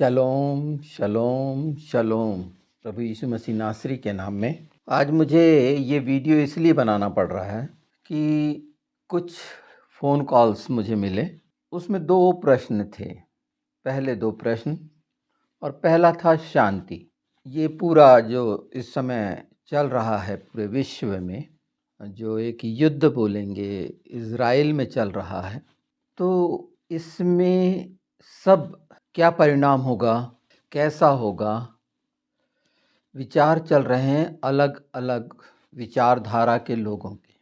शलोम शलोम शलोम। प्रभु यीशु मसीह नासरी के नाम में आज मुझे ये वीडियो इसलिए बनाना पड़ रहा है कि कुछ फ़ोन कॉल्स मुझे मिले। उसमें दो प्रश्न थे। पहले दो प्रश्न और पहला था शांति। ये पूरा जो इस समय चल रहा है पूरे विश्व में, जो एक युद्ध बोलेंगे इज़राइल में चल रहा है, तो इसमें सब क्या परिणाम होगा, कैसा होगा, विचार चल रहे हैं अलग अलग विचारधारा के लोगों के।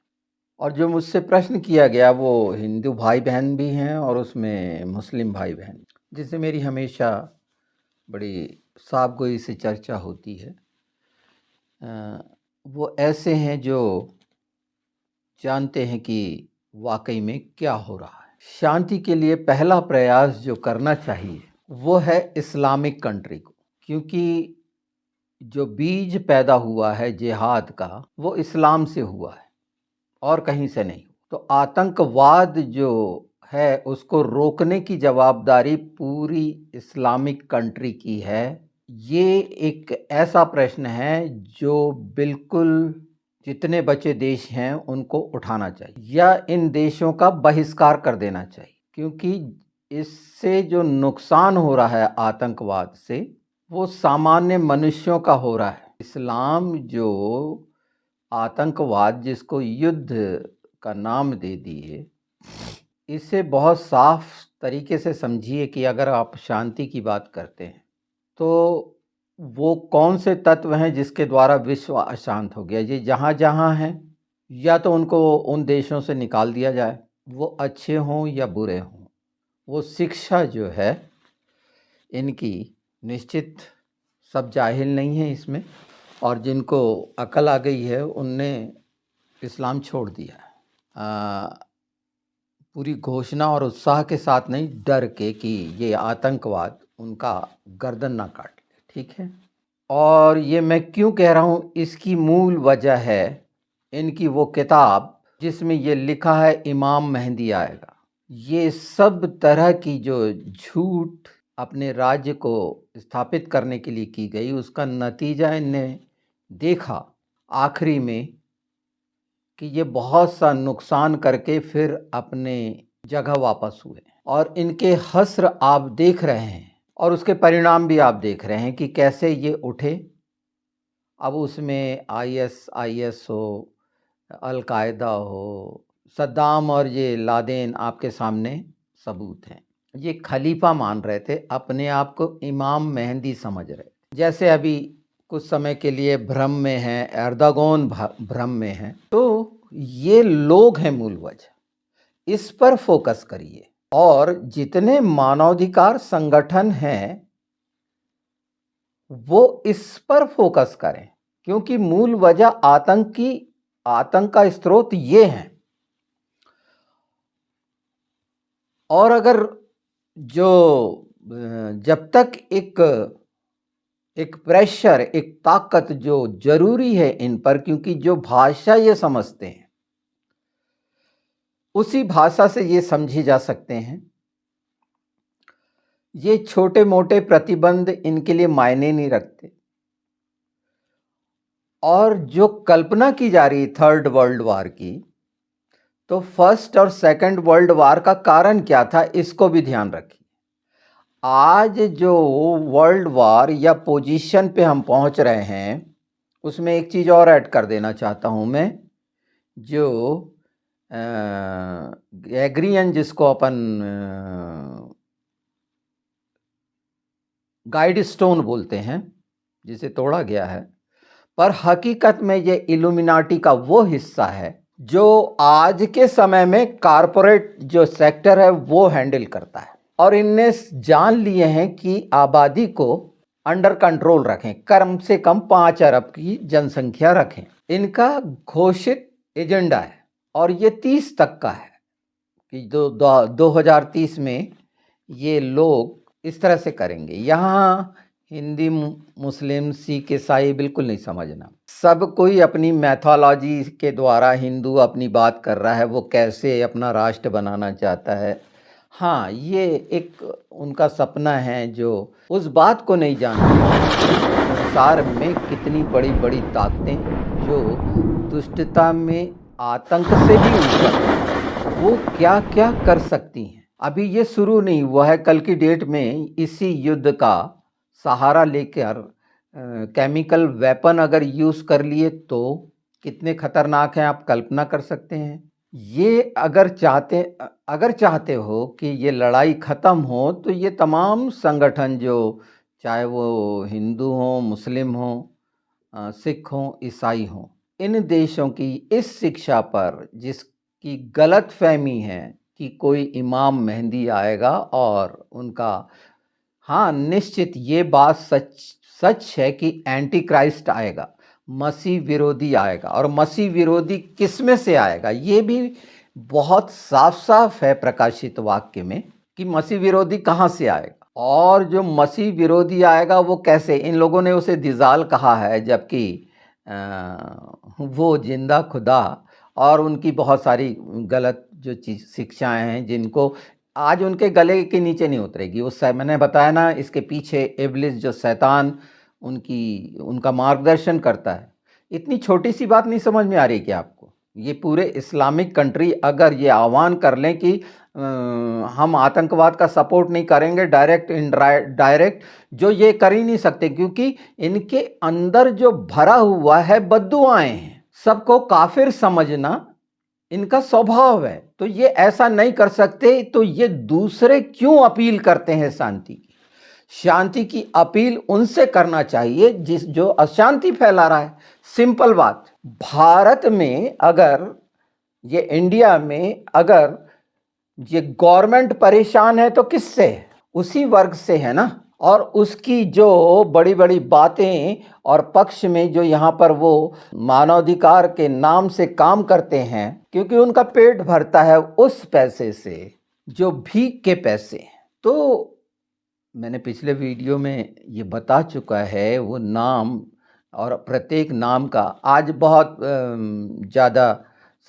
और जो मुझसे प्रश्न किया गया वो हिंदू भाई बहन भी हैं और उसमें मुस्लिम भाई बहन, जिससे मेरी हमेशा बड़ी साफगोई से चर्चा होती है। वो ऐसे हैं जो जानते हैं कि वाकई में क्या हो रहा है। शांति के लिए पहला प्रयास जो करना चाहिए वो है इस्लामिक कंट्री को, क्योंकि जो बीज पैदा हुआ है जिहाद का वो इस्लाम से हुआ है और कहीं से नहीं। तो आतंकवाद जो है उसको रोकने की जवाबदारी पूरी इस्लामिक कंट्री की है। ये एक ऐसा प्रश्न है जो बिल्कुल जितने बचे देश हैं उनको उठाना चाहिए या इन देशों का बहिष्कार कर देना चाहिए, क्योंकि इससे जो नुकसान हो रहा है आतंकवाद से वो सामान्य मनुष्यों का हो रहा है। इस्लाम जो आतंकवाद जिसको युद्ध का नाम दे दिए, इसे बहुत साफ तरीके से समझिए कि अगर आप शांति की बात करते हैं तो वो कौन से तत्व हैं जिसके द्वारा विश्व अशांत हो गया। ये जहाँ जहाँ हैं या तो उनको उन देशों से निकाल दिया जाए, वो अच्छे हों या बुरे हों। वो शिक्षा जो है इनकी निश्चित सब जाहिल नहीं है इसमें, और जिनको अकल आ गई है उनने इस्लाम छोड़ दिया है। पूरी घोषणा और उत्साह के साथ नहीं, डर के कि ये आतंकवाद उनका गर्दन ना काट ले। ठीक है। और ये मैं क्यों कह रहा हूँ, इसकी मूल वजह है इनकी वो किताब जिसमें ये लिखा है इमाम मेहदी आएगा। ये सब तरह की जो झूठ अपने राज्य को स्थापित करने के लिए की गई, उसका नतीजा इनने देखा आखिरी में कि ये बहुत सा नुकसान करके फिर अपने जगह वापस हुए। और इनके हस्र आप देख रहे हैं और उसके परिणाम भी आप देख रहे हैं कि कैसे ये उठे। अब उसमें IS हो, अलकायदा हो, सद्दाम और ये लादेन आपके सामने सबूत हैं। ये खलीफा मान रहे थे, अपने आप को इमाम मेहदी समझ रहे थे। जैसे अभी कुछ समय के लिए भ्रम में हैं, एर्दोगन भ्रम में हैं। तो ये लोग हैं मूल वजह। इस पर फोकस करिए और जितने मानवाधिकार संगठन हैं वो इस पर फोकस करें, क्योंकि मूल वजह आतंक का स्रोत ये है। और अगर जब तक एक प्रेशर, एक ताकत जो जरूरी है इन पर, क्योंकि जो भाषा ये समझते हैं उसी भाषा से ये समझे जा सकते हैं। ये छोटे मोटे प्रतिबंध इनके लिए मायने नहीं रखते। और जो कल्पना की जा रही थर्ड वर्ल्ड वार की, तो फर्स्ट और सेकंड वर्ल्ड वार का कारण क्या था इसको भी ध्यान रखिए। आज जो वर्ल्ड वार या पोजीशन पे हम पहुंच रहे हैं, उसमें एक चीज़ और ऐड कर देना चाहता हूं मैं, जो एग्रीयन जिसको अपन गाइड स्टोन बोलते हैं, जिसे तोड़ा गया है, पर हकीकत में ये इल्यूमिनाटी का वो हिस्सा है जो आज के समय में कारपोरेट जो सेक्टर है वो हैंडल करता है। और इनने जान लिए हैं कि आबादी को अंडर कंट्रोल रखें, कम से कम 5 अरब की जनसंख्या रखें। इनका घोषित एजेंडा है और ये 30 तक का है कि 2030 में ये लोग इस तरह से करेंगे। यहाँ हिंदी, मुस्लिम, सिख, ईसाई बिल्कुल नहीं समझना। सब कोई अपनी मैथोलॉजी के द्वारा हिंदू अपनी बात कर रहा है, वो कैसे अपना राष्ट्र बनाना चाहता है। हाँ, ये एक उनका सपना है जो उस बात को नहीं जानते संसार में कितनी बड़ी-बड़ी ताकतें जो दुष्टता में आतंक से भी ऊपर हैं, वो क्या-क्या कर सकती हैं। अभी ये शुरू नहीं हुआ है, कल की डेट में इसी युद्ध का सहारा लेकर केमिकल वेपन अगर यूज़ कर लिए तो कितने खतरनाक हैं आप कल्पना कर सकते हैं। ये अगर चाहते हो कि ये लड़ाई ख़त्म हो तो ये तमाम संगठन जो चाहे वो हिंदू हों, मुस्लिम हों, सिख हों, ईसाई हों, इन देशों की इस शिक्षा पर जिसकी गलतफ़हमी है कि कोई इमाम मेहदी आएगा और उनका हाँ, निश्चित ये बात सच है कि एंटी क्राइस्ट आएगा, मसीह विरोधी आएगा और मसीह विरोधी किसमें से आएगा ये भी बहुत साफ-साफ है प्रकाशित वाक्य में कि मसीह विरोधी कहाँ से आएगा और जो मसीह विरोधी आएगा वो कैसे? इन लोगों ने उसे दिजाल कहा है जबकि वो जिंदा खुदा और उनकी बहुत सारी गलत जो चीज़ शिक्षाएँ हैं जिनको आज उनके गले के नीचे नहीं उतरेगी। मैंने बताया ना इसके पीछे इब्लिस जो शैतान उनका मार्गदर्शन करता है। इतनी छोटी-सी बात नहीं समझ में आ रही क्या आपको? ये पूरे इस्लामिक कंट्री अगर ये आह्वान कर लें कि हम आतंकवाद का सपोर्ट नहीं करेंगे डायरेक्ट जो ये कर ही नहीं सकते क्योंकि इनके अंदर जो भरा हुआ है बद्दुआएँ हैं। सबको काफ़िर समझना इनका स्वभाव है, तो ये ऐसा नहीं कर सकते, तो ये दूसरे क्यों अपील करते हैं शांति की? शांति की अपील उनसे करना चाहिए जो अशांति फैला रहा है। सिंपल बात, भारत में अगर ये इंडिया में अगर ये गवर्नमेंट परेशान है तो किससे है? उसी वर्ग से है ना। और उसकी जो बड़ी-बड़ी बातें और पक्ष में जो यहाँ पर वो मानवाधिकार के नाम से काम करते हैं क्योंकि उनका पेट भरता है उस पैसे से जो भीख के पैसे। तो मैंने पिछले वीडियो में ये बता चुका है वो नाम और प्रत्येक नाम का आज बहुत ज़्यादा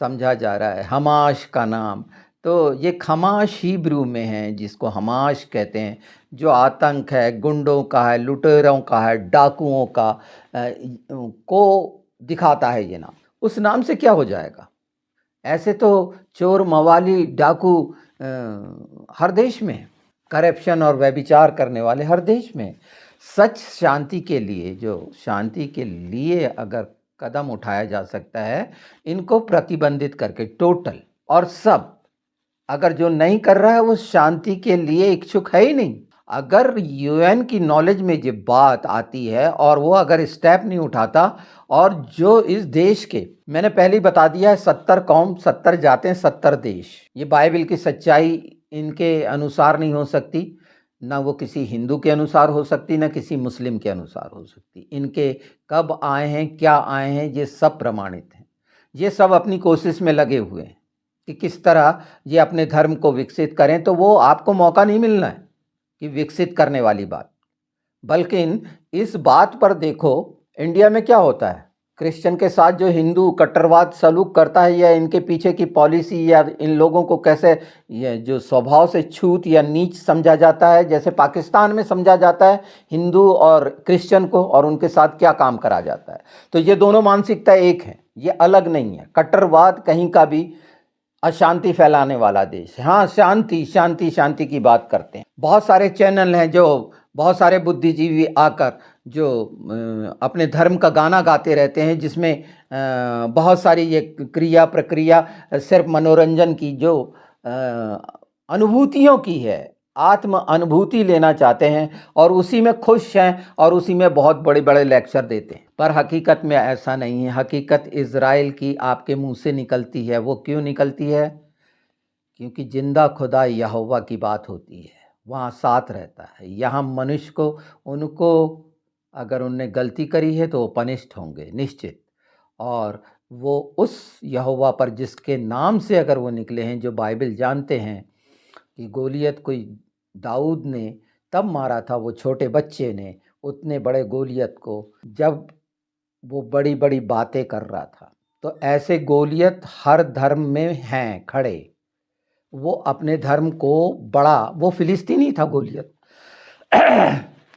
समझा जा रहा है। हमाश का नाम, तो ये खमाश हिब्रू में है जिसको हमाश कहते हैं, जो आतंक है, गुंडों का है, लुटेरों का है, डाकुओं का को दिखाता है ये नाम। उस नाम से क्या हो जाएगा? ऐसे तो चोर, मवाली, डाकू हर देश में, करप्शन और व्यभिचार करने वाले हर देश में। सच शांति के लिए शांति के लिए अगर कदम उठाया जा सकता है, इनको प्रतिबंधित करके टोटल और सब, अगर जो नहीं कर रहा है वो शांति के लिए इच्छुक है ही नहीं। अगर यूएन की नॉलेज में ये बात आती है और वो अगर स्टेप नहीं उठाता और जो इस देश के मैंने पहले ही बता दिया है 70 कौम, 70 जातें, 70 देश, ये बाइबल की सच्चाई इनके अनुसार नहीं हो सकती, ना वो किसी हिंदू के अनुसार हो सकती, ना किसी मुस्लिम के अनुसार हो सकती। इनके कब आए हैं, क्या आए हैं, ये सब प्रमाणित हैं। ये सब अपनी कोशिश में लगे हुए हैं कि किस तरह ये अपने धर्म को विकसित करें, तो वो आपको मौका नहीं मिलना है कि विकसित करने वाली बात। बल्कि इस बात पर देखो इंडिया में क्या होता है, क्रिश्चियन के साथ जो हिंदू कट्टरवाद सलूक करता है या इनके पीछे की पॉलिसी या इन लोगों को कैसे ये जो स्वभाव से छूत या नीच समझा जाता है, जैसे पाकिस्तान में समझा जाता है हिंदू और क्रिश्चियन को, और उनके साथ क्या काम करा जाता है। तो ये दोनों मानसिकता एक है, ये अलग नहीं है। कट्टरवाद कहीं का भी अशांति फैलाने वाला देश है। हाँ, शांति शांति शांति की बात करते हैं। बहुत सारे चैनल हैं जो बहुत सारे बुद्धिजीवी आकर जो अपने धर्म का गाना गाते रहते हैं जिसमें बहुत सारी ये क्रिया प्रक्रिया सिर्फ मनोरंजन की जो अनुभूतियों की है, आत्म अनुभूति लेना चाहते हैं और उसी में खुश हैं और उसी में बहुत बड़े बड़े लेक्चर देते हैं। पर हकीकत में ऐसा नहीं है। हकीकत इज़राइल की आपके मुंह से निकलती है। वो क्यों निकलती है? क्योंकि जिंदा खुदा यहोवा की बात होती है, वहाँ साथ रहता है। यहाँ मनुष्य को उनको अगर उनने गलती करी है तो वो पनिष्ड होंगे निश्चित। और वो उस यहोवा पर जिसके नाम से अगर वो निकले हैं, जो बाइबल जानते हैं कि गोलियत कोई दाऊद ने तब मारा था, वो छोटे बच्चे ने उतने बड़े गोलियत को, जब वो बड़ी बड़ी बातें कर रहा था। तो ऐसे गोलियत हर धर्म में हैं खड़े, वो अपने धर्म को बड़ा, वो फिलिस्तीनी था गोलियत,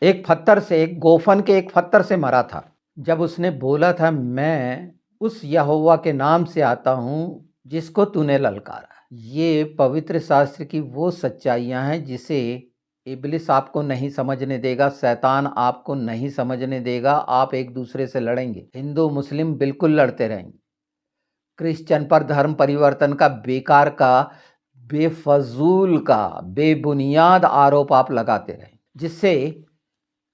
एक पत्थर से, एक गोफन के एक पत्थर से मरा था। जब उसने बोला था, मैं उस यहोवा के नाम से आता हूँ जिसको तूने ललकारा। ये पवित्र शास्त्र की वो सच्चाइयाँ हैं जिसे इब्लिस आपको नहीं समझने देगा, शैतान आपको नहीं समझने देगा। आप एक दूसरे से लड़ेंगे, हिंदू मुस्लिम बिल्कुल लड़ते रहेंगे। क्रिश्चियन पर धर्म परिवर्तन का बेकार का, बेफजूल का, बेबुनियाद आरोप आप लगाते रहें, जिससे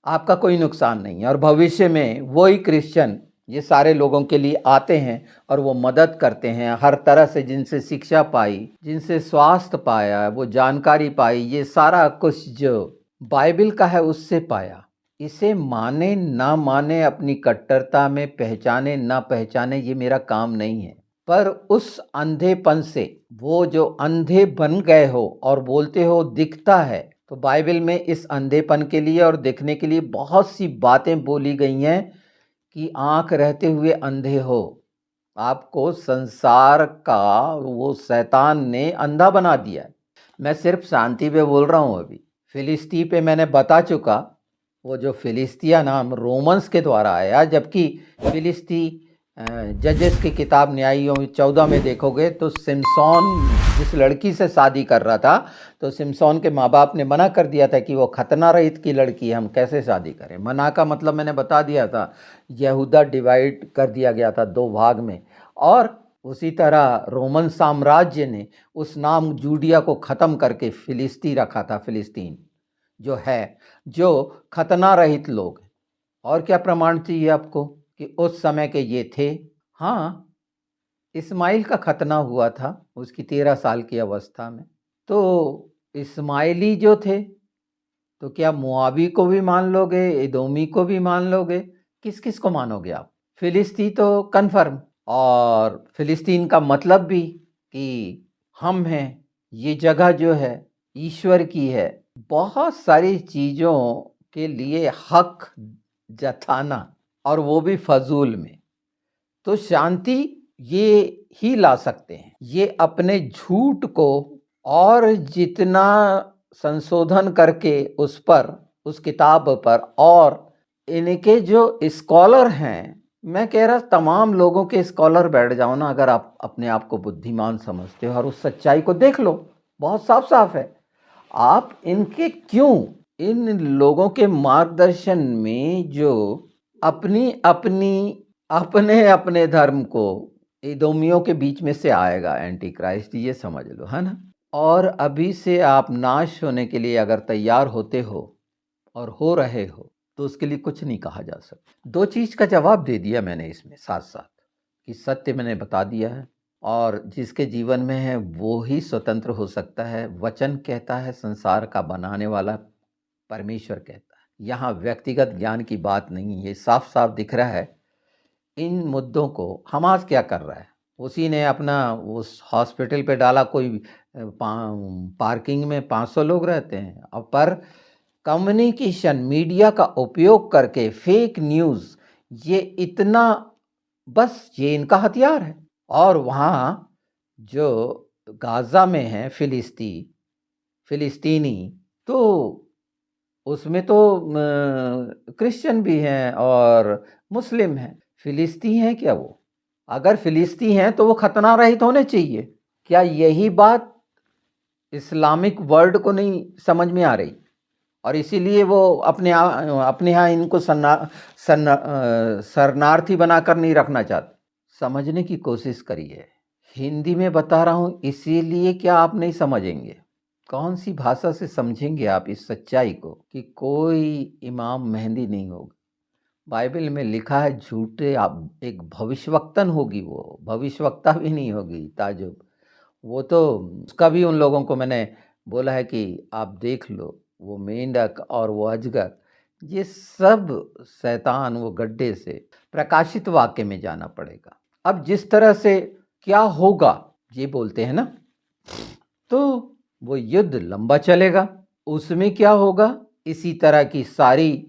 आपका कोई नुकसान नहीं है। और भविष्य में वही क्रिश्चियन ये सारे लोगों के लिए आते हैं और वो मदद करते हैं हर तरह से, जिनसे शिक्षा पाई, जिनसे स्वास्थ्य पाया, वो जानकारी पाई, ये सारा कुछ जो बाइबल का है उससे पाया। इसे माने ना माने, अपनी कट्टरता में पहचाने ना पहचाने, ये मेरा काम नहीं है। पर उस अंधेपन से, वो जो अंधे बन गए हो और बोलते हो दिखता है, तो बाइबल में इस अंधेपन के लिए और देखने के लिए बहुत सी बातें बोली गई हैं कि आंख रहते हुए अंधे हो। आपको संसार का वो शैतान ने अंधा बना दिया है। मैं सिर्फ शांति पे बोल रहा हूँ। अभी फिलिस्ती पे मैंने बता चुका, वो जो फिलिस्तिया नाम रोमन्स के द्वारा आया, जबकि फिलिस्ती जजेस की किताब न्यायियों 14 में देखोगे तो सिमसोन जिस लड़की से शादी कर रहा था, तो सिमसोन के माँ बाप ने मना कर दिया था कि वो खतना रहित की लड़की है, हम कैसे शादी करें। मना का मतलब मैंने बता दिया था, यहूदा डिवाइड कर दिया गया था 2 भाग में। और उसी तरह रोमन साम्राज्य ने उस नाम जूडिया को ख़त्म करके फिलिस्ती रखा था, फिलिस्तीन जो है, जो खतना रहित लोग। और क्या प्रमाण चाहिए आपको कि उस समय के ये थे? हाँ, इस्माइल का खतना हुआ था उसकी 13 साल की अवस्था में। तो इस्माइली जो थे, तो क्या मुआबी को भी मान लोगे, एदोमी को भी मान लोगे, किस किस को मानोगे आप? फिलिस्ती तो कन्फर्म। और फिलिस्तीन का मतलब भी कि हम हैं, ये जगह जो है ईश्वर की है। बहुत सारी चीज़ों के लिए हक जताना, और वो भी फजूल में, तो शांति ये ही ला सकते हैं। ये अपने झूठ को और जितना संशोधन करके उस पर, उस किताब पर, और इनके जो स्कॉलर हैं, मैं कह रहा तमाम लोगों के स्कॉलर बैठ जाओ ना, अगर आप अपने आप को बुद्धिमान समझते हो, और उस सच्चाई को देख लो, बहुत साफ साफ है। आप इनके क्यों, इन लोगों के मार्गदर्शन में जो अपनी अपनी अपने अपने धर्म को, इदोमियों के बीच में से आएगा एंटी क्राइस्ट, ये समझ लो, है ना। और अभी से आप नाश होने के लिए अगर तैयार होते हो और हो रहे हो, तो उसके लिए कुछ नहीं कहा जा सकता। 2 चीज़ का जवाब दे दिया मैंने इसमें साथ साथ, कि सत्य मैंने बता दिया है, और जिसके जीवन में है वो ही स्वतंत्र हो सकता है। वचन कहता है, संसार का बनाने वाला परमेश्वर कहता है। यहाँ व्यक्तिगत ज्ञान की बात नहीं है, साफ साफ दिख रहा है। इन मुद्दों को हमास क्या कर रहा है, उसी ने अपना उस हॉस्पिटल पे डाला, कोई पार्किंग में 500 लोग रहते हैं, और पर कम्युनिकेशन मीडिया का उपयोग करके फेक न्यूज़, ये इतना, बस ये इनका हथियार है। और वहाँ जो गाज़ा में है फिलिस्तीनी, तो उसमें तो क्रिश्चियन भी हैं और मुस्लिम हैं। फिलिस्ती हैं क्या वो? अगर फिलिस्ती हैं तो वो खतना रहित होने चाहिए। क्या यही बात इस्लामिक वर्ल्ड को नहीं समझ में आ रही? और इसीलिए वो अपने यहाँ इनको शरणार्थी बनाकर नहीं रखना चाहते। समझने की कोशिश करिए। हिंदी में बता रहा हूँ, इसीलिए क्या आप नहीं समझेंगे? कौन सी भाषा से समझेंगे आप इस सच्चाई को कि कोई इमाम मेहंदी नहीं होगा? बाइबल में लिखा है, झूठे आप एक भविष्यवक्तन होगी, वो भविष्यवक्ता भी नहीं होगी, ताजुब। वो तो उसका भी उन लोगों को मैंने बोला है कि आप देख लो, वो मेंढक और वो अजगर, ये सब शैतान, वो गड्ढे से प्रकाशित वाक्य में जाना पड़ेगा। अब जिस तरह से क्या होगा ये बोलते हैं ना, तो वो युद्ध लंबा चलेगा। उसमें क्या होगा, इसी तरह की सारी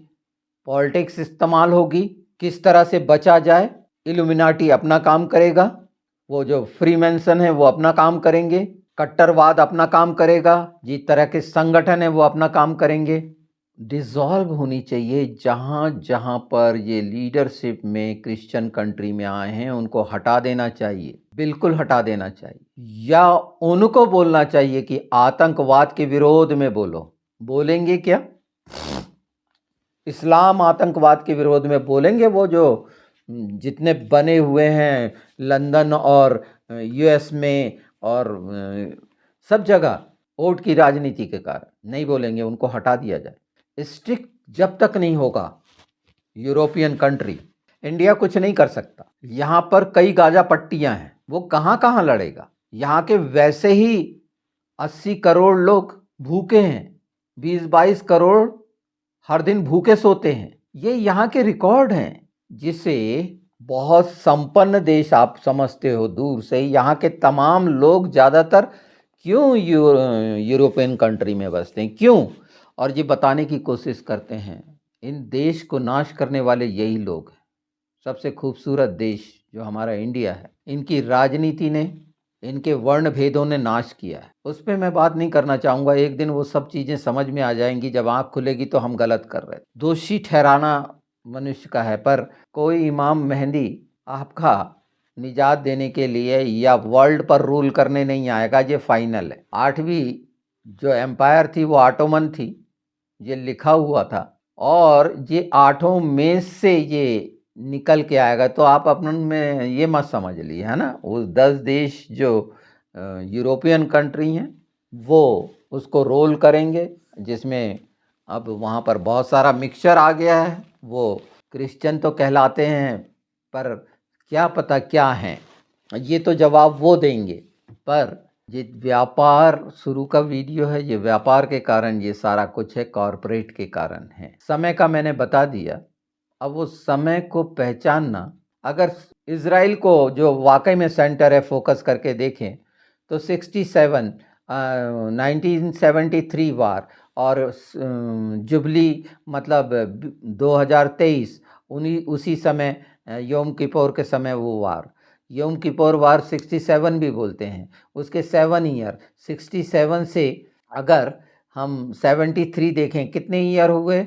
पॉलिटिक्स इस्तेमाल होगी, किस तरह से बचा जाए। इल्यूमिनाटी अपना काम करेगा, वो जो फ्रीमेसन है वो अपना काम करेंगे, कट्टरवाद अपना काम करेगा, जिस तरह के संगठन है वो अपना काम करेंगे। डिसॉल्व होनी चाहिए। जहाँ जहाँ पर ये लीडरशिप में क्रिश्चियन कंट्री में आए हैं उनको हटा देना चाहिए, बिल्कुल हटा देना चाहिए। या उनको बोलना चाहिए कि आतंकवाद के विरोध में बोलो। बोलेंगे क्या? इस्लाम आतंकवाद के विरोध में बोलेंगे? वो जो जितने बने हुए हैं लंदन और यूएस में और सब जगह वोट की राजनीति के कारण, नहीं बोलेंगे, उनको हटा दिया जाए। स्ट्रिक्ट जब तक नहीं होगा यूरोपियन कंट्री, इंडिया कुछ नहीं कर सकता। यहाँ पर कई गाजा पट्टियाँ हैं, वो कहाँ कहाँ लड़ेगा? यहाँ के वैसे ही 80 करोड़ लोग भूखे हैं, 20-22 करोड़ हर दिन भूखे सोते हैं। ये यहाँ के रिकॉर्ड हैं, जिसे बहुत संपन्न देश आप समझते हो दूर से। यहाँ के तमाम लोग ज़्यादातर क्यों यूरोपियन कंट्री में बसते हैं, क्यों? और ये बताने की कोशिश करते हैं। इन देश को नाश करने वाले यही लोग हैं। सबसे खूबसूरत देश जो हमारा इंडिया है, इनकी राजनीति ने, इनके वर्ण भेदों ने नाश किया है। उस पर मैं बात नहीं करना चाहूँगा। एक दिन वो सब चीज़ें समझ में आ जाएंगी, जब आँख खुलेगी तो हम गलत कर रहे। दोषी ठहराना मनुष्य का है, पर कोई इमाम मेहंदी आपका निजात देने के लिए या वर्ल्ड पर रूल करने नहीं आएगा। ये फाइनल है। 8वीं जो एम्पायर थी वो ऑटोमन थी, ये लिखा हुआ था, और ये 8 में से ये निकल के आएगा। तो आप अपन में ये मत समझ लिए, है ना। वो 10 देश जो यूरोपियन कंट्री हैं वो उसको रोल करेंगे, जिसमें अब वहाँ पर बहुत सारा मिक्सचर आ गया है। वो क्रिश्चियन तो कहलाते हैं, पर क्या पता क्या हैं, ये तो जवाब वो देंगे। पर ये व्यापार शुरू का वीडियो है, ये व्यापार के कारण ये सारा कुछ है, कॉरपोरेट के कारण है। समय का मैंने बता दिया। अब वो समय को पहचानना, अगर इज़राइल को जो वाकई में सेंटर है फोकस करके देखें तो 67 1973 वार और जुबली मतलब 2023 उसी समय योम किपोर के समय वो वार, योम किपोर वार 67 भी बोलते हैं। उसके 7 ईयर, 67 से अगर हम 73 देखें, कितने ईयर हुए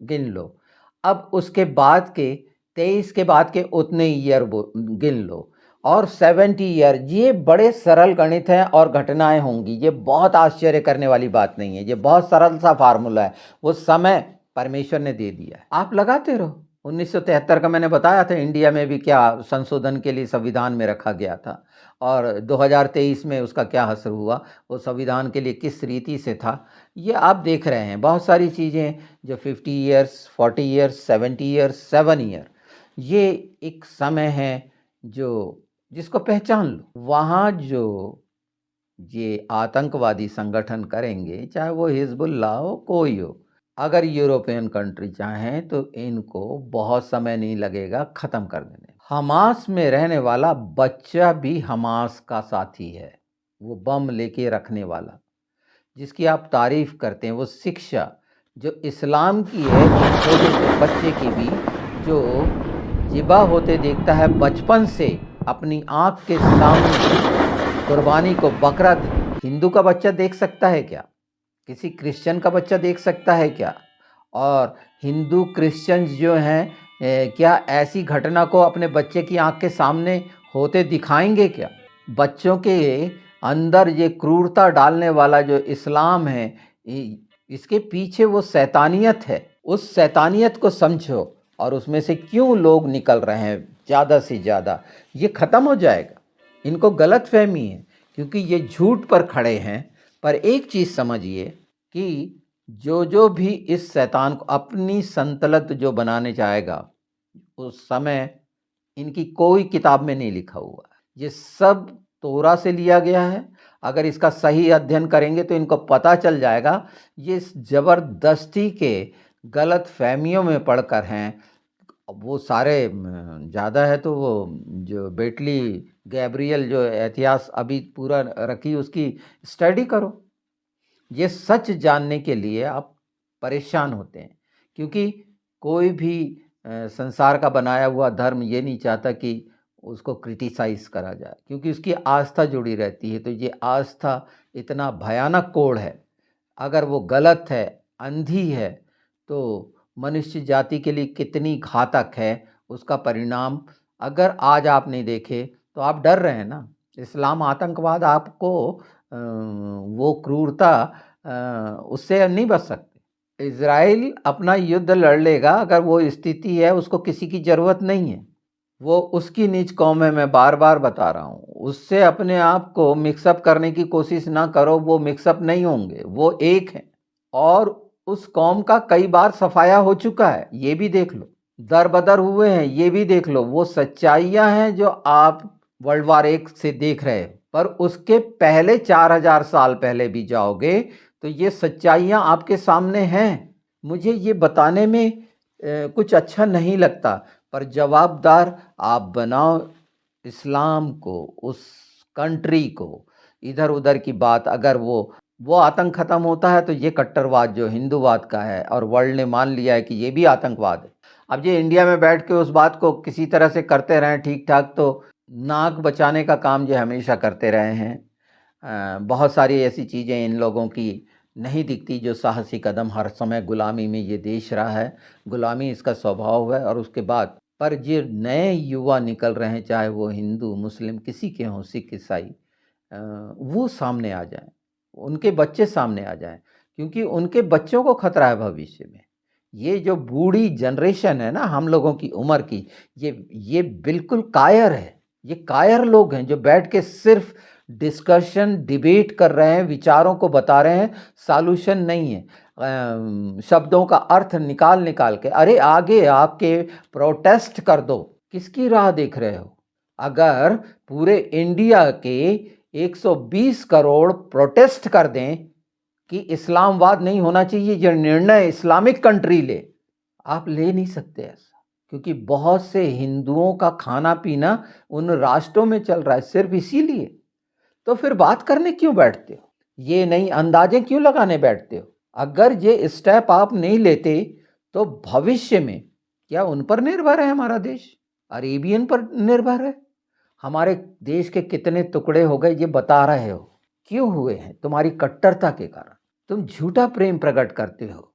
गिन लो। अब उसके बाद के 23 के बाद के उतने ईयर गिन लो, और 70 ईयर। ये बड़े सरल गणित हैं और घटनाएं होंगी। ये बहुत आश्चर्य करने वाली बात नहीं है, ये बहुत सरल सा फार्मूला है। वो समय परमेश्वर ने दे दिया है, आप लगाते रहो। 1973 का मैंने बताया था, इंडिया में भी क्या संशोधन के लिए संविधान में रखा गया था, और 2023 में उसका क्या असर हुआ, वो संविधान के लिए किस रीति से था, ये आप देख रहे हैं। बहुत सारी चीज़ें जो 50 ईयर्स, 40 ईयर्स, 70 ईयर्स, 7 ईयर, ये एक समय है जो जिसको पहचान लो। वहाँ जो ये आतंकवादी संगठन करेंगे, चाहे वो हिजबुल्लाह हो, कोई हो, अगर यूरोपियन कंट्री चाहें तो इनको बहुत समय नहीं लगेगा ख़त्म कर देने। हमास में रहने वाला बच्चा भी हमास का साथी है, वो बम लेके रखने वाला, जिसकी आप तारीफ़ करते हैं। वो शिक्षा जो इस्लाम की है, एक छोटे से बच्चे की भी जो ज़िबा होते देखता है बचपन से अपनी आँख के सामने कुर्बानी को, बकरा। हिंदू का बच्चा देख सकता है क्या? किसी क्रिश्चियन का बच्चा देख सकता है क्या? और हिंदू क्रिश्चियंस जो हैं, क्या ऐसी घटना को अपने बच्चे की आँख के सामने होते दिखाएंगे क्या? बच्चों के अंदर ये क्रूरता डालने वाला जो इस्लाम है, इसके पीछे वो शैतानियत है। उस शैतानियत को समझो, और उसमें से क्यों लोग निकल रहे हैं ज़्यादा से ज़्यादा, ये ख़त्म हो जाएगा। इनको गलतफहमी है, क्योंकि ये झूठ पर खड़े हैं। पर एक चीज़ समझिए कि जो भी इस शैतान को अपनी संतलत जो बनाने चाहेगा, उस समय इनकी कोई किताब में नहीं लिखा हुआ है। ये सब तोरा से लिया गया है। अगर इसका सही अध्ययन करेंगे तो इनको पता चल जाएगा ये ज़बरदस्ती के गलत फहमियों में पढ़कर हैं। वो सारे ज़्यादा है तो वो जो बेटली गैब्रियल जो इतिहास अभी पूरा रखी, उसकी स्टडी करो। ये सच जानने के लिए आप परेशान होते हैं, क्योंकि कोई भी संसार का बनाया हुआ धर्म ये नहीं चाहता कि उसको क्रिटिसाइज़ करा जाए, क्योंकि उसकी आस्था जुड़ी रहती है। तो ये आस्था इतना भयानक कोड़ है, अगर वो गलत है, अंधी है, तो मनुष्य जाति के लिए कितनी घातक है, उसका परिणाम अगर आज आप नहीं देखे तो आप डर रहे हैं ना। इस्लाम आतंकवाद आपको वो क्रूरता उससे नहीं बच सकते। इज़राइल अपना युद्ध लड़ लेगा, अगर वो स्थिति है, उसको किसी की ज़रूरत नहीं है। वो उसकी नीच कौम है, मैं बार-बार बता रहा हूँ। उससे अपने आप को मिक्सअप करने की कोशिश ना करो, वो मिक्सअप नहीं होंगे, वो एक हैं। और उस कौम का कई बार सफाया हो चुका है, ये भी देख लो। दर-बदर हुए हैं, ये भी देख लो। वो सच्चाइयाँ हैं जो आप वर्ल्ड वॉर 1 से देख रहे हो, पर उसके पहले 4000 साल पहले भी जाओगे तो ये सच्चाइयाँ आपके सामने हैं। मुझे ये बताने में कुछ अच्छा नहीं लगता, पर जवाबदार आप बनाओ इस्लाम को, उस कंट्री को। इधर-उधर की बात, अगर वो आतंक खत्म होता है तो ये कट्टरवाद जो हिंदूवाद का है और वर्ल्ड ने मान लिया है कि ये भी आतंकवाद है। अब ये इंडिया में बैठ के उस बात को किसी तरह से करते रहें ठीक-ठाक, तो नाक बचाने का काम ये हमेशा करते रहे हैं। बहुत सारी ऐसी चीज़ें इन लोगों की नहीं दिखती जो साहसी कदम, हर समय गुलामी में ये देश रहा है, गुलामी इसका स्वभाव है। और उसके बाद पर ये नए युवा निकल रहे हैं, चाहे वो हिंदू, मुस्लिम, किसी के हों, सिख, ईसाई, वो सामने आ जाएँ, उनके बच्चे सामने आ जाएँ, क्योंकि उनके बच्चों को खतरा है भविष्य में। ये जो बूढ़ी जनरेशन है ना हम लोगों की उम्र की, ये बिल्कुल कायर है। ये कायर लोग हैं जो बैठ के सिर्फ डिस्कशन, डिबेट कर रहे हैं, विचारों को बता रहे हैं, सॉल्यूशन नहीं है। शब्दों का अर्थ निकाल-निकाल के, अरे आगे आपके प्रोटेस्ट कर दो, किसकी राह देख रहे हो? अगर पूरे इंडिया के 120 करोड़ प्रोटेस्ट कर दें कि इस्लामवाद नहीं होना चाहिए, ये निर्णय इस्लामिक कंट्री ले, आप ले नहीं सकते ऐसा, क्योंकि बहुत से हिंदुओं का खाना-पीना उन राष्ट्रों में चल रहा है, सिर्फ इसीलिए। तो फिर बात करने क्यों बैठते हो? ये नई अंदाज़ें क्यों लगाने बैठते हो? अगर ये स्टेप आप नहीं लेते, तो भविष्य में क्या उन पर निर्भर है हमारा देश? अरेबियन पर निर्भर है? हमारे देश के कितने टुकड़े हो गए ये बता रहे हो। क्यों हुए हैं? तुम्हारी कट्टरता के कारण। तुम झूठा प्रेम प्रकट करते हो।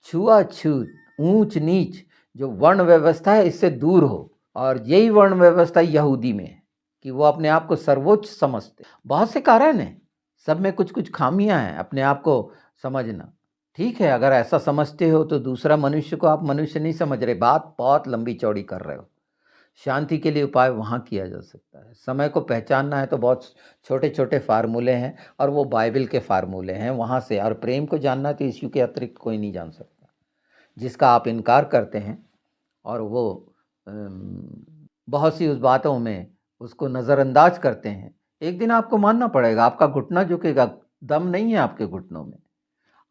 छुआ-छूत, ऊंच-नीच जो वर्ण व्यवस्था है, इससे दूर हो। और यही वर्ण व्यवस्था यहूदी में है कि वो अपने आप को सर्वोच्च समझते। बहुत से कारण हैं, सब में कुछ-कुछ खामियां हैं, अपने आप को समझना। ठीक है, अगर ऐसा समझते हो तो दूसरा मनुष्य को आप मनुष्य नहीं समझ रहे, बात बहुत लंबी चौड़ी कर रहे हो। शांति के लिए उपाय वहाँ किया जा सकता है। समय को पहचानना है तो बहुत छोटे-छोटे फार्मूले हैं, और वो बाइबल के फार्मूले हैं, वहाँ से। और प्रेम को जानना है तो यीशु के अतिरिक्त कोई नहीं जान सकता। जिसका आप इनकार करते हैं और वो बहुत सी उस बातों में उसको नज़रअंदाज करते हैं, एक दिन आपको मानना पड़ेगा, आपका घुटना झुकेगा, दम नहीं है आपके घुटनों में।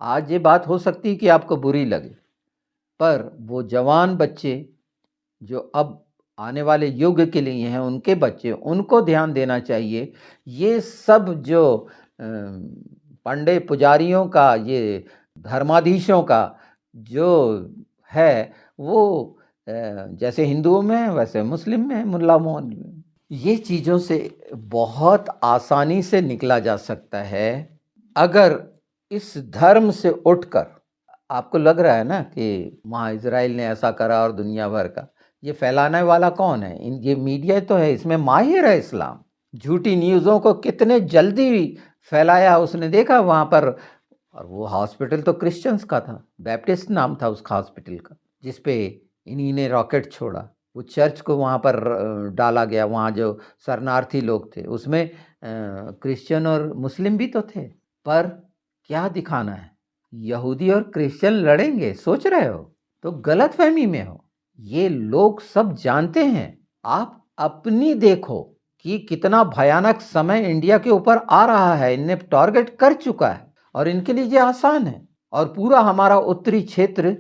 आज ये बात हो सकती है कि आपको बुरी लगे, पर वो जवान बच्चे जो अब आने वाले युग के लिए हैं, उनके बच्चे, उनको ध्यान देना चाहिए। ये सब जो पंडे पुजारियों का, ये धर्माधीशों का जो है, वो जैसे हिंदुओं में है वैसे मुस्लिम में है, मुल्ला मोहन में। ये चीज़ों से बहुत आसानी से निकला जा सकता है अगर इस धर्म से उठकर, आपको लग रहा है ना कि वहाँ इज़राइल ने ऐसा करा और दुनिया भर का, ये फैलाने वाला कौन है? ये मीडिया तो है, इसमें माहिर है इस्लाम। झूठी न्यूज़ों को कितने जल्दी फैलाया उसने देखा वहाँ पर। और वो हॉस्पिटल तो क्रिश्चियंस का था, बैप्टिस्ट नाम था उस हॉस्पिटल का, जिस पे इन्हीं ने रॉकेट छोड़ा। वो चर्च को वहाँ पर डाला गया, वहाँ जो शरणार्थी लोग थे उसमें क्रिश्चियन और मुस्लिम भी तो थे। पर क्या दिखाना है? यहूदी और क्रिश्चियन लड़ेंगे, सोच रहे हो? तो गलतफहमी में हो। ये लोग सब जानते हैं। आप अपनी देखो कि कितना भयानक समय इंडिया के ऊपर आ रहा है, इन्हें टारगेट कर चुका है, और इनके लिए ये आसान है। और पूरा हमारा उत्तरी क्षेत्र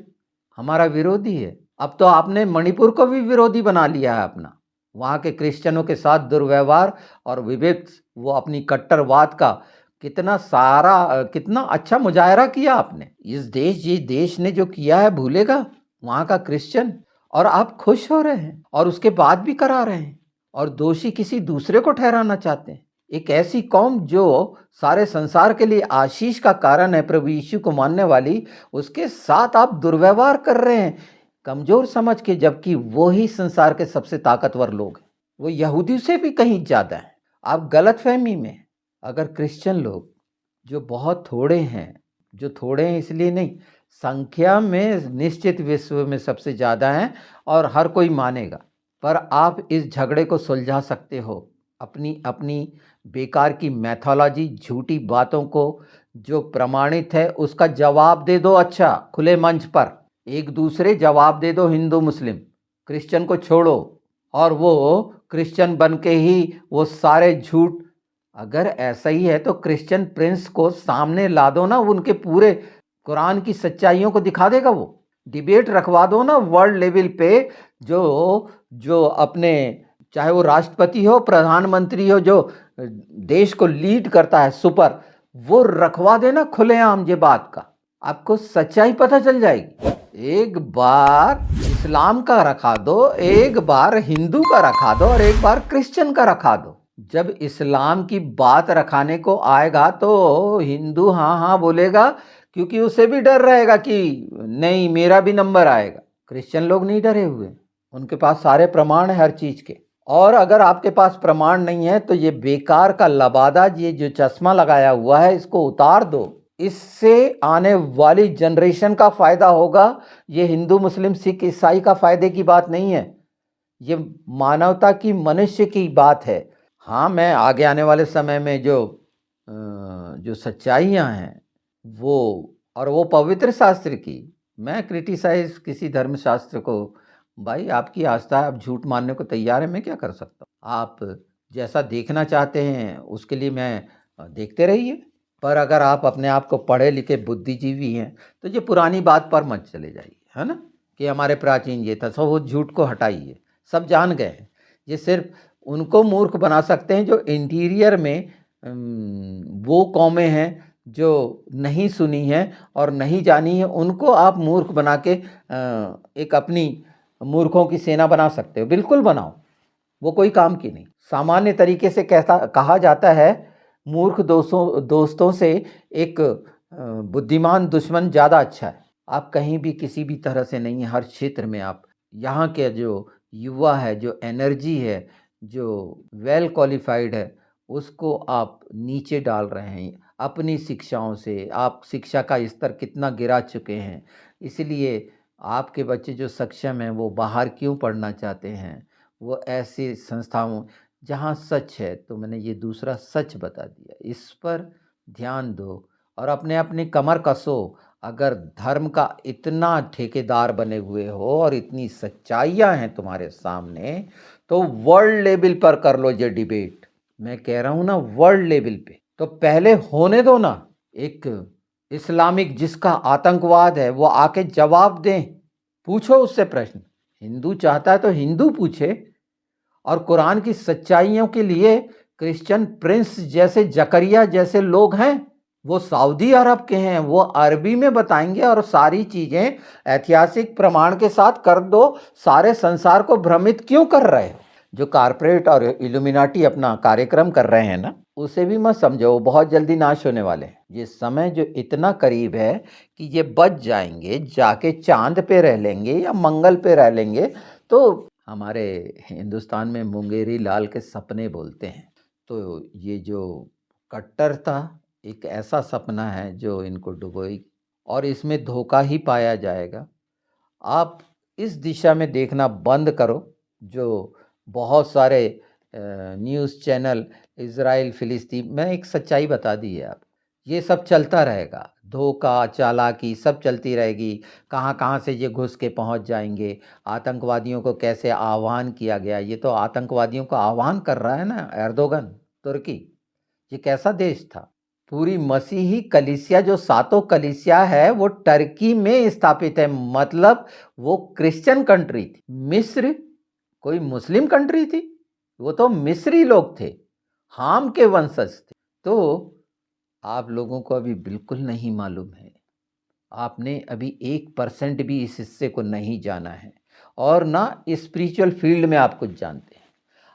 हमारा विरोधी है। अब तो आपने मणिपुर को भी विरोधी बना लिया है अपना। वहाँ के क्रिश्चियनों के साथ दुर्व्यवहार और विभेद, वो अपनी कट्टरवाद का कितना अच्छा मुजाहरा किया आपने। ये देश ने जो किया है भूलेगा वहाँ का क्रिश्चियन? और आप खुश हो रहे हैं और उसके बाद भी करा रहे हैं। और दोषी किसी दूसरे को ठहराना चाहते हैं। एक ऐसी कौम जो सारे संसार के लिए आशीष का कारण है, प्रभु यीशु को मानने वाली, उसके साथ आप दुर्व्यवहार कर रहे हैं कमजोर समझ के, जबकि वो ही संसार के सबसे ताकतवर लोग हैं। वो यहूदी से भी कहीं ज्यादा है। आप गलतफहमी में, अगर क्रिश्चियन लोग जो बहुत थोड़े हैं, जो थोड़े हैं इसलिए नहीं, संख्या में निश्चित विश्व में सबसे ज्यादा हैं और हर कोई मानेगा, पर आप इस झगड़े को सुलझा सकते हो अपनी अपनी बेकार की मैथोलॉजी, झूठी बातों को जो प्रमाणित है उसका जवाब दे दो। अच्छा, खुले मंच पर एक दूसरे जवाब दे दो, हिंदू मुस्लिम, क्रिश्चियन को छोड़ो, और वो क्रिश्चियन बन के ही वो सारे झूठ, अगर ऐसा ही है तो क्रिश्चियन प्रिंस को सामने ला दो ना, उनके पूरे कुरान की सच्चाइयों को दिखा देगा। वो डिबेट रखवा दो ना वर्ल्ड लेवल पे, जो जो अपने, चाहे वो राष्ट्रपति हो, प्रधानमंत्री हो, जो देश को लीड करता है सुपर, वो रखवा देना खुलेआम ये बात का, आपको सच्चाई पता चल जाएगी। एक बार इस्लाम का रखा दो, एक बार हिंदू का रखा दो और एक बार क्रिश्चियन का रखा दो। जब इस्लाम की बात रखाने को आएगा तो हिंदू हाँ हाँ बोलेगा, क्योंकि उसे भी डर रहेगा कि नहीं मेरा भी नंबर आएगा। क्रिश्चियन लोग नहीं डरे हुए, उनके पास सारे प्रमाण है हर चीज के। और अगर आपके पास प्रमाण नहीं है तो ये बेकार का लबादा, ये जो चश्मा लगाया हुआ है, इसको उतार दो। इससे आने वाली जनरेशन का फायदा होगा। ये हिंदू मुस्लिम सिख ईसाई का फायदे की बात नहीं है, ये मानवता की, मनुष्य की बात है। हाँ, मैं आगे आने वाले समय में जो सच्चाइयाँ हैं वो, और वो पवित्र शास्त्र की, मैं क्रिटिसाइज किसी धर्म शास्त्र को, भाई आपकी आस्था है, आप झूठ मानने को तैयार है, मैं क्या कर सकता हूँ। आप जैसा देखना चाहते हैं उसके लिए मैं देखते रहिए, पर अगर आप अपने आप को पढ़े लिखे बुद्धिजीवी हैं तो ये पुरानी बात पर मत चले जाइए, है ना, कि हमारे प्राचीन ये था, सब वो झूठ को हटाइए, सब जान गए हैं। ये सिर्फ उनको मूर्ख बना सकते हैं जो इंटीरियर में वो कौमें हैं जो नहीं सुनी है और नहीं जानी है, उनको आप मूर्ख बना के एक अपनी मूर्खों की सेना बना सकते हो, बिल्कुल बनाओ, वो कोई काम की नहीं। सामान्य तरीके से कहा जाता है, मूर्ख दोस्तों से एक बुद्धिमान दुश्मन ज़्यादा अच्छा है। आप कहीं भी किसी भी तरह से नहीं है, हर क्षेत्र में आप, यहाँ के जो युवा है, जो एनर्जी है, जो वेल क्वालिफाइड है, उसको आप नीचे डाल रहे हैं अपनी शिक्षाओं से। आप शिक्षा का स्तर कितना गिरा चुके हैं, इसलिए आपके बच्चे जो सक्षम हैं वो बाहर क्यों पढ़ना चाहते हैं, वो ऐसी संस्थाओं जहाँ सच है। तो मैंने ये दूसरा सच बता दिया, इस पर ध्यान दो और अपने अपनी कमर कसो। अगर धर्म का इतना ठेकेदार बने हुए हो और इतनी सच्चाइयाँ हैं तुम्हारे सामने, तो वर्ल्ड लेवल पर कर लो ये डिबेट। मैं कह रहा हूँ ना, वर्ल्ड लेवल पे तो पहले होने दो ना। एक इस्लामिक जिसका आतंकवाद है वो आके जवाब दें, पूछो उससे प्रश्न। हिंदू चाहता है तो हिंदू पूछे, और कुरान की सच्चाइयों के लिए क्रिश्चियन प्रिंस जैसे जकरिया जैसे लोग हैं, वो सऊदी अरब के हैं, वो अरबी में बताएंगे और सारी चीजें ऐतिहासिक प्रमाण के साथ कर दो। सारे संसार को भ्रमित क्यों कर रहे हो? जो कारपोरेट और इल्यूमिनाटी अपना कार्यक्रम कर रहे हैं ना, उसे भी मत समझो, वो बहुत जल्दी नाश होने वाले हैं। ये समय जो इतना करीब है कि ये बच जाएंगे, जाके चांद पे रह लेंगे या मंगल पे रह लेंगे। तो हमारे हिंदुस्तान में मुंगेरी लाल के सपने बोलते हैं। तो ये जो कट्टरता एक ऐसा सपना है जो इनको डुबोएगी और इसमें धोखा ही पाया जाएगा। आप इस दिशा में देखना बंद करो। जो बहुत सारे न्यूज़ चैनल इज़राइल फिलिस्तीन, मैं एक सच्चाई बता दी है आप, ये सब चलता रहेगा, धोखा चालाकी सब चलती रहेगी। कहाँ कहाँ से ये घुस के पहुँच जाएंगे, आतंकवादियों को कैसे आह्वान किया गया, ये तो आतंकवादियों को आह्वान कर रहा है ना एर्दोगन, तुर्की। ये कैसा देश था? पूरी मसीही कलीसिया, जो सातों कलीसिया है वो टर्की में स्थापित है, मतलब वो क्रिश्चियन कंट्री थी। मिस्र कोई मुस्लिम कंट्री थी? वो तो मिस्री लोग थे, हाम के वंशज थे। तो आप लोगों को अभी बिल्कुल नहीं मालूम है, आपने अभी 1% भी इस हिस्से को नहीं जाना है और ना स्पिरिचुअल फील्ड में आप कुछ जानते हैं।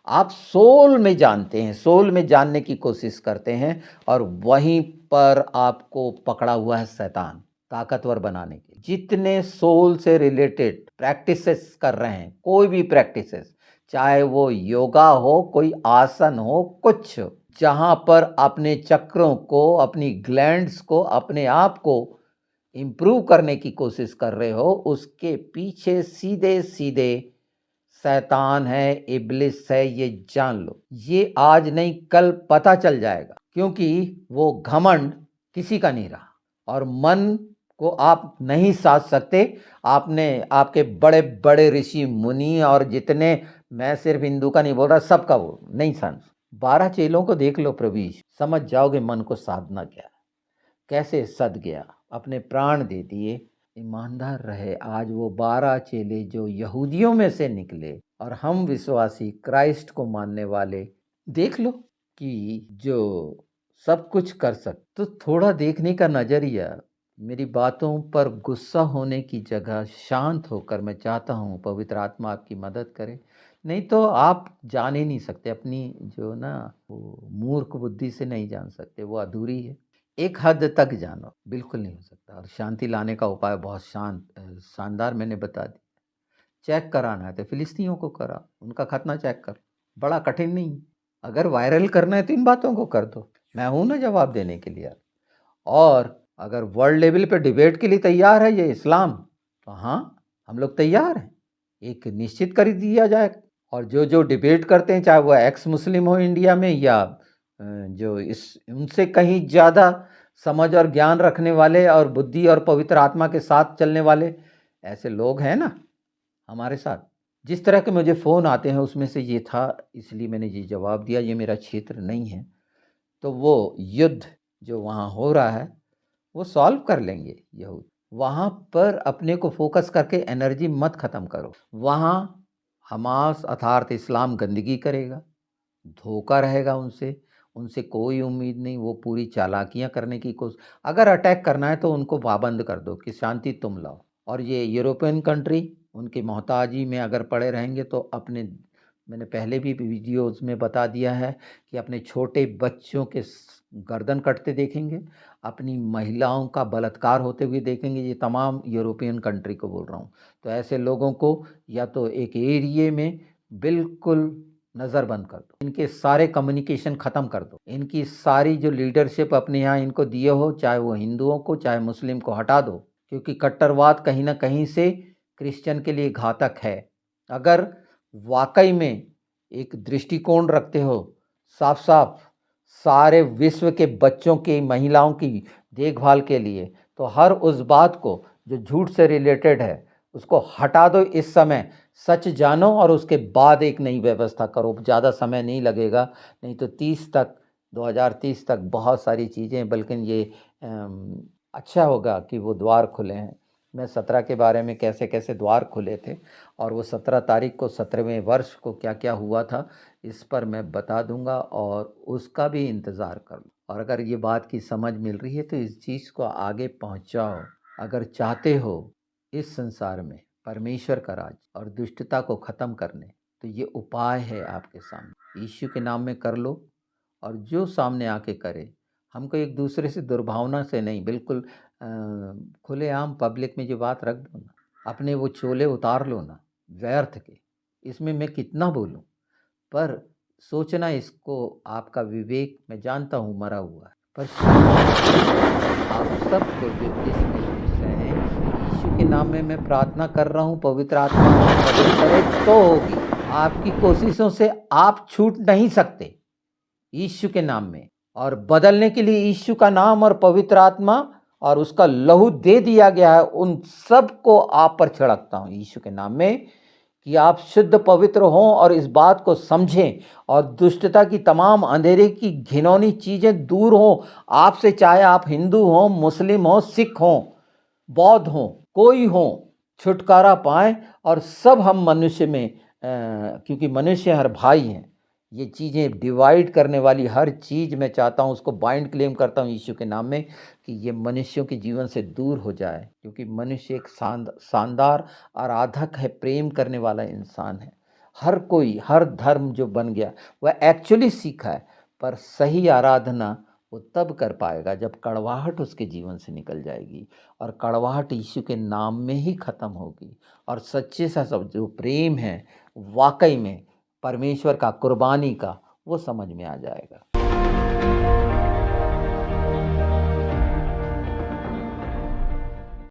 आप सोल में जानते हैं, सोल में जानने की कोशिश करते हैं और वहीं पर आपको पकड़ा हुआ है शैतान ताकतवर बनाने के। जितने सोल से रिलेटेड प्रैक्टिसेस कर रहे हैं, कोई भी प्रैक्टिसेस, चाहे वो योगा हो, कोई आसन हो, कुछ जहां पर अपने चक्रों को, अपनी ग्लैंड्स को, अपने आप को इंप्रूव करने की कोशिश कर रहे हो, उसके पीछे सीधे सीधे शैतान है, इब्लिस है, ये जान लो। ये आज नहीं कल पता चल जाएगा, क्योंकि वो घमंड किसी का नहीं रहा और मन को आप नहीं साध सकते। आपने, आपके बड़े बड़े ऋषि मुनि और जितने, मैं सिर्फ हिंदू का नहीं बोल रहा, सबका वो नहीं समझ। 12 चेलों को देख लो प्रभु यीशु, समझ जाओगे मन को साधना क्या है, कैसे सद गया, अपने प्राण दे दिए, ईमानदार रहे। आज वो 12 चेले जो यहूदियों में से निकले और हम विश्वासी क्राइस्ट को मानने वाले, देख लो कि जो सब कुछ कर सकते। तो थोड़ा देखने का नजरिया, मेरी बातों पर गुस्सा होने की जगह शांत होकर, मैं चाहता हूँ पवित्र आत्मा आपकी मदद करे। नहीं तो आप जान ही नहीं सकते, अपनी जो ना वो मूर्ख बुद्धि से नहीं जान सकते, वो अधूरी है। एक हद तक जानो, बिल्कुल नहीं हो सकता। और शांति लाने का उपाय बहुत शानदार मैंने बता दिया। चेक कराना है तो फिलिस्तीनियों को करा, उनका खतना चेक कर, बड़ा कठिन नहीं। अगर वायरल करना है तो इन बातों को कर दो, मैं हूं ना जवाब देने के लिए। और अगर वर्ल्ड लेवल पे डिबेट के लिए तैयार है ये इस्लाम, तो हाँ, हम लोग तैयार हैं, एक निश्चित कर दिया जाए। और जो जो डिबेट करते हैं, चाहे वो एक्स मुस्लिम हो इंडिया में, या जो इस उनसे कहीं ज़्यादा समझ और ज्ञान रखने वाले और बुद्धि और पवित्र आत्मा के साथ चलने वाले, ऐसे लोग हैं ना हमारे साथ। जिस तरह के मुझे फ़ोन आते हैं उसमें से ये था, इसलिए मैंने ये जवाब दिया, ये मेरा क्षेत्र नहीं है। तो वो युद्ध जो वहाँ हो रहा है वो सॉल्व कर लेंगे यहूद। वहाँ पर अपने को फोकस करके एनर्जी मत ख़त्म करो। वहाँ हमास अर्थात इस्लाम गंदगी करेगा, धोखा रहेगा उनसे, उनसे कोई उम्मीद नहीं। वो पूरी चालाकियाँ करने की कोशिश, अगर अटैक करना है तो उनको पाबंद कर दो कि शांति तुम लाओ। और ये यूरोपियन कंट्री उनकी मोहताजी में अगर पड़े रहेंगे तो अपने, मैंने पहले भी वीडियोज़ में बता दिया है कि अपने छोटे बच्चों के गर्दन कटते देखेंगे, अपनी महिलाओं का बलात्कार होते हुए देखेंगे। ये तमाम यूरोपियन कंट्री को बोल रहा हूँ। तो ऐसे लोगों को या तो एक एरिए में बिल्कुल नज़रबंद कर दो, इनके सारे कम्युनिकेशन ख़त्म कर दो, इनकी सारी जो लीडरशिप अपने यहाँ इनको दिए हो, चाहे वो हिंदुओं को चाहे मुस्लिम को, हटा दो। क्योंकि कट्टरवाद कहीं ना कहीं से क्रिश्चियन के लिए घातक है। अगर वाकई में एक दृष्टिकोण रखते हो साफ साफ सारे विश्व के बच्चों की, महिलाओं की देखभाल के लिए, तो हर उस बात को जो झूठ से रिलेटेड है उसको हटा दो इस समय। सच जानो और उसके बाद एक नई व्यवस्था करो। ज़्यादा समय नहीं लगेगा, नहीं तो 30 तक, 2030 तक बहुत सारी चीज़ें, बल्कि ये अच्छा होगा कि वो द्वार खुले हैं। मैं 17 के बारे में कैसे कैसे द्वार खुले थे और वो 17 तारीख को 17वें वर्ष को क्या क्या हुआ था, इस पर मैं बता दूंगा और उसका भी इंतज़ार कर लो। और अगर ये बात की समझ मिल रही है तो इस चीज़ को आगे पहुंचाओ। अगर चाहते हो इस संसार में परमेश्वर का राज और दुष्टता को ख़त्म करने, तो ये उपाय है आपके सामने, यीशु के नाम में कर लो। और जो सामने आके करे, हमको एक दूसरे से दुर्भावना से नहीं, बिल्कुल खुलेआम पब्लिक में जो बात रख दो ना, अपने वो चोले उतार लो ना व्यर्थ के। इसमें मैं कितना बोलूं, पर सोचना इसको, आपका विवेक मैं जानता हूँ मरा हुआ है, पर आप सबको जो इसमें सोच रहे हैं, यीशु के नाम में मैं प्रार्थना कर रहा हूँ, पवित्र आत्मा मदद करे तो होगी। आपकी कोशिशों से आप छूट नहीं सकते यीशु के नाम में। और बदलने के लिए यीशु का नाम और पवित्र आत्मा और उसका लहू दे दिया गया है, उन सब को आप पर छिड़कता हूं यीशु के नाम में, कि आप शुद्ध पवित्र हों और इस बात को समझें और दुष्टता की तमाम अंधेरे की घिनौनी चीजें दूर हों आपसे। चाहे आप हिंदू हों, मुस्लिम हों, सिख हों, बौद्ध हों, कोई हों, छुटकारा पाएं। और सब हम मनुष्य में, क्योंकि मनुष्य हर भाई हैं, ये चीज़ें डिवाइड करने वाली हर चीज़ मैं चाहता हूँ उसको बाइंड क्लेम करता हूँ यीशु के नाम में, कि ये मनुष्यों के जीवन से दूर हो जाए। क्योंकि मनुष्य एक शानदार आराधक है, प्रेम करने वाला इंसान है। हर कोई, हर धर्म जो बन गया, वह एक्चुअली सीखा है, पर सही आराधना वो तब कर पाएगा जब कड़वाहट उसके जीवन से निकल जाएगी और कड़वाहट यीशु के नाम में ही खत्म होगी और सच्चे सा सब जो प्रेम है, वाक़ई में परमेश्वर का, कुर्बानी का, वो समझ में आ जाएगा।